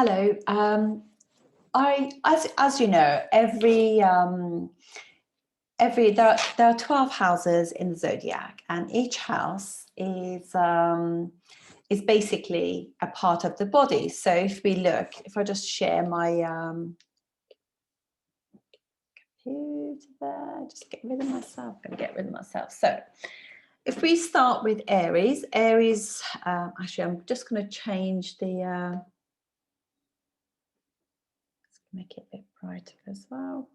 Hello. As you know, there are 12 houses in the zodiac, and each house is basically a part of the body. So if I just share my computer there, just get rid of myself. I'm going to get rid of myself. So if we start with Aries, actually, I'm just going to change the. Make it a bit brighter as well.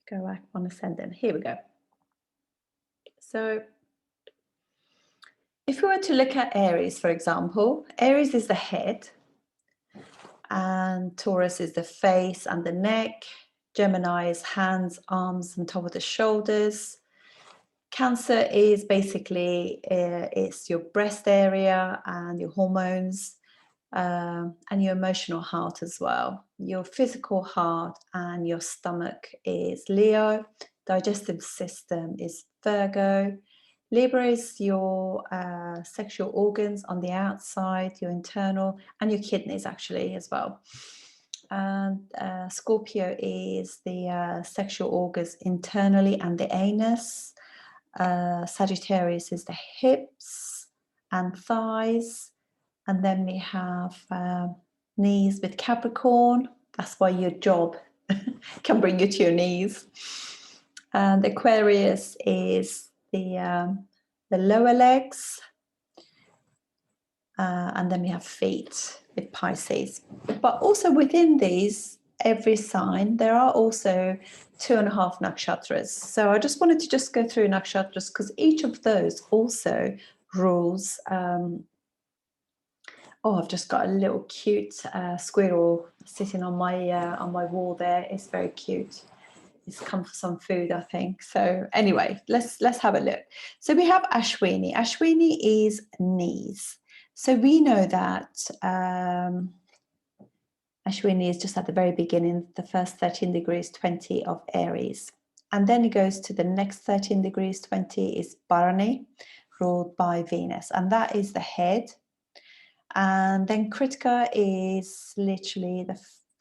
Go back on ascendant. Here we go. So if we were to look at Aries, for example, Aries is the head, and Taurus is the face and the neck. Gemini is hands, arms, and top of the shoulders. Cancer is basically it's your breast area and your hormones, and your emotional heart as well. Your physical heart and your stomach is Leo. Digestive system is Virgo. Libra is your sexual organs on the outside, your internal, and your kidneys actually as well. And Scorpio is the sexual organs internally and the anus. Sagittarius is the hips and thighs. And then we have knees with Capricorn. That's why your job can bring you to your knees. And Aquarius is the lower legs. And then we have feet with Pisces. But also within these, every sign, there are also 2.5 nakshatras. So I just wanted to just go through nakshatras because each of those also rules. I've just got a little cute squirrel sitting on my wall there. It's very cute. It's come for some food, I think. So anyway, let's have a look. So we have Ashwini. Ashwini is knees. So we know that Ashwini is just at the very beginning, the first 13 degrees 20 of Aries. And then it goes to the next 13 degrees 20 is Bharani, ruled by Venus. And that is the head. And then Kritika is literally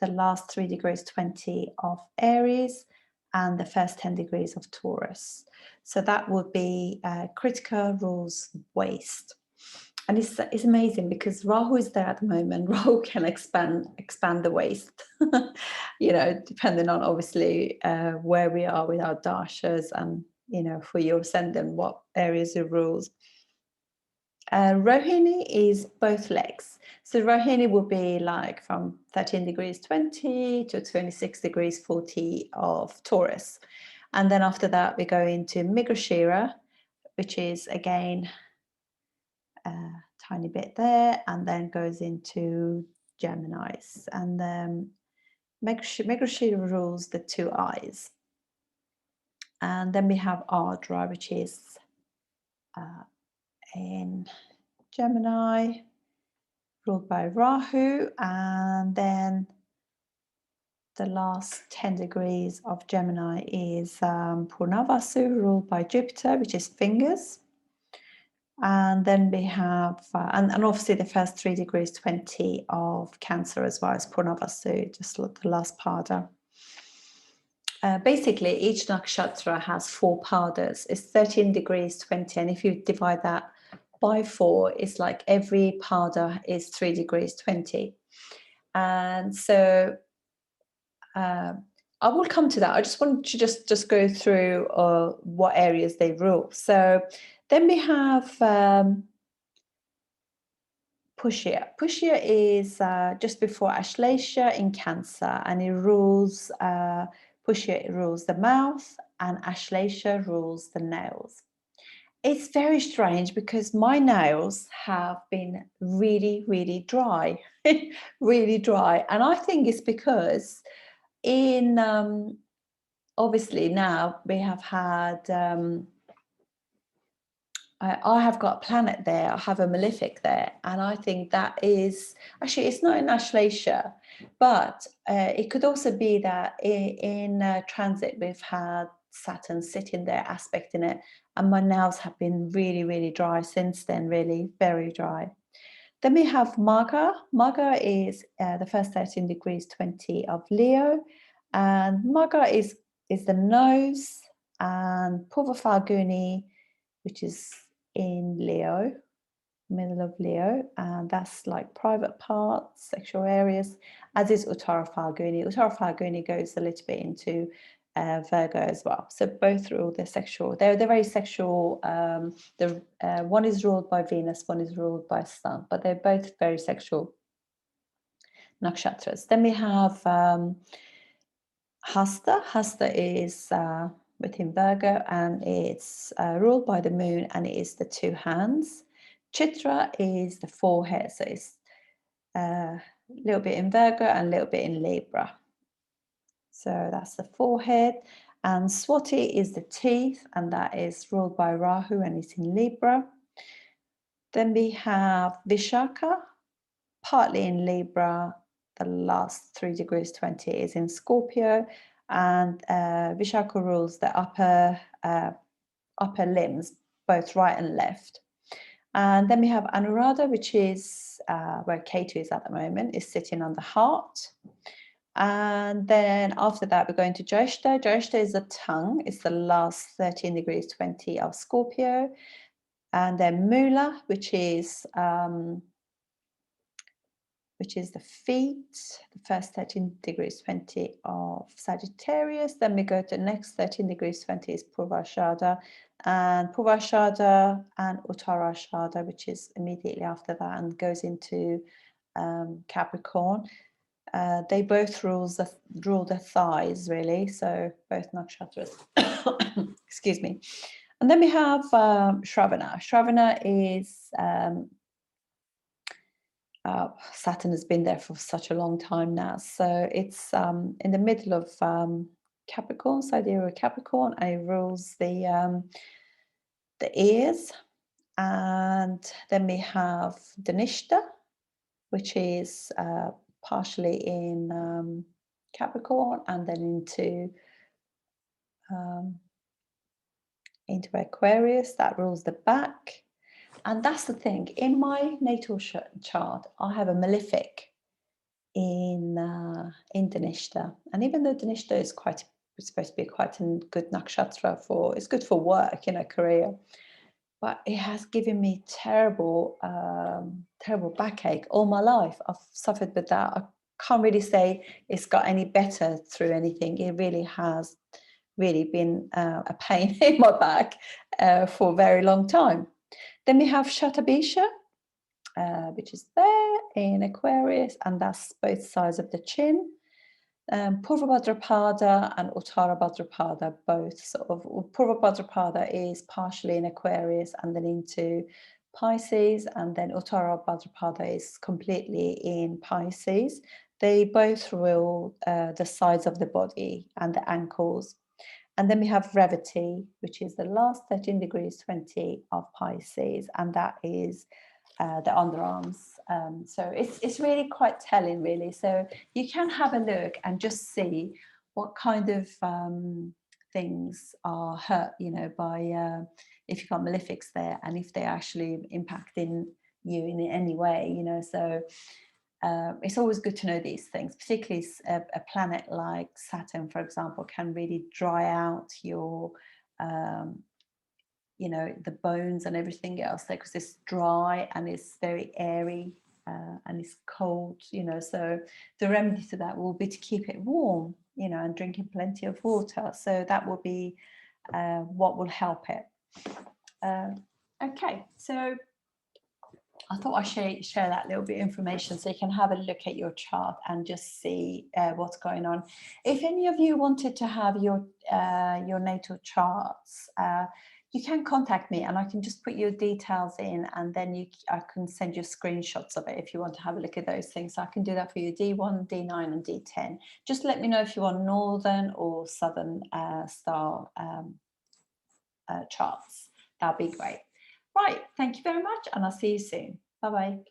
the last 3 degrees 20 of Aries and the first 10 degrees of Taurus. So that would be Kritika rules waist. And it's amazing because Rahu is there at the moment. Rahu can expand the waist, depending on obviously where we are with our dashas and, for your ascendant, what areas it rules. Rohini is both legs. So Rohini will be like from 13 degrees 20 to 26 degrees 40 of Taurus. And then after that, we go into Mrigashira, which is again a tiny bit there, and then goes into Geminis. And then Mrigashira rules the 2 eyes. And then we have Ardra, which is in Gemini, ruled by Rahu, and then the last 10 degrees of Gemini is Purnavasu, ruled by Jupiter, which is fingers. And then we have, and obviously the first 3 degrees 20 of Cancer as well as Purnavasu, just like the last pada. Basically, each nakshatra has 4 padas. It's 13 degrees 20, and if you divide that by 4, it's like every pada is 3 degrees 20. And so I will come to that. I just wanted to just go through what areas they rule. So then we have Pushya. Pushya is just before Ashlesha in Cancer, and it rules, Pushya rules the mouth and Ashlesha rules the nails. It's very strange because my nails have been really, really dry, really dry. And I think it's because in, obviously now we have had, I have got a planet there, I have a malefic there. And I think that is, actually it's not in Ashlesha, but it could also be that in transit we've had Saturn sitting there aspecting it, and my nails have been really, really dry since then, really very dry. Then we have Magha. Magha is the first 13 degrees 20 of Leo, and Magha is the nose, and Purva Falguni, which is in Leo, middle of Leo, and that's like private parts, sexual areas, as is Uttara Falguni. Uttara Falguni goes a little bit into Virgo as well. So both rule the sexual. They're very sexual. One is ruled by Venus, one is ruled by Sun, but they're both very sexual nakshatras. Then we have Hasta. Hasta is within Virgo, and it's ruled by the moon, and it is the two hands. Chitra is the forehead, so it's a little bit in Virgo and a little bit in Libra. So that's the forehead. And Swati is the teeth, and that is ruled by Rahu, and it's in Libra. Then we have Vishaka, partly in Libra. The last 3 degrees 20 is in Scorpio, and Vishaka rules the upper limbs, both right and left. And then we have Anuradha, which is where Ketu is at the moment, is sitting on the heart. And then after that, we're going to Jyeshta. Jyeshta is the tongue. It's the last 13 degrees 20 of Scorpio. And then Mula, which is the feet, the first 13 degrees 20 of Sagittarius. Then we go to the next 13 degrees 20 is Purvashada, and Purvashada and Uttarashada, which is immediately after that and goes into Capricorn. They both rule the thighs, really, so both nakshatras. Excuse me. And then we have Shravana. Shravana is Saturn has been there for such a long time now, so it's in the middle of Capricorn, Sidereal Capricorn, and it rules the ears. And then we have Dhanishta, which is partially in Capricorn, and then into Aquarius. That rules the back. And that's the thing, in my natal chart, I have a malefic in Dhanishta. And even though Dhanishta is supposed to be quite a good nakshatra it's good for work, career, but it has given me terrible backache all my life. I've suffered with that. I can't really say it's got any better through anything. It really has been a pain in my back for a very long time. Then we have Shatabisha, which is there in Aquarius, and that's both sides of the chin. Purva Bhadrapada and Uttara Bhadrapada, both sort of. Purva Bhadrapada is partially in Aquarius and then into Pisces, and then Uttara Bhadrapada is completely in Pisces. They both rule the sides of the body and the ankles. And then we have Revati, which is the last 13 degrees 20 of Pisces, and that is the underarms. So it's really quite telling, really. So you can have a look and just see what kind of things are hurt, by if you've got malefics there, and if they're actually impacting you in any way, So it's always good to know these things, particularly a planet like Saturn, for example, can really dry out your, the bones and everything else there, because it's dry and it's very airy and it's cold, So the remedy to that will be to keep it warm, and drinking plenty of water. So that will be what will help it. Okay, so I thought I'd share that little bit of information so you can have a look at your chart and just see what's going on. If any of you wanted to have your natal charts, you can contact me and I can just put your details in, and then I can send you screenshots of it if you want to have a look at those things. So I can do that for you, D1, D9 and D10. Just let me know if you want northern or southern star charts. That'll be great. Right, thank you very much, and I'll see you soon. Bye-bye.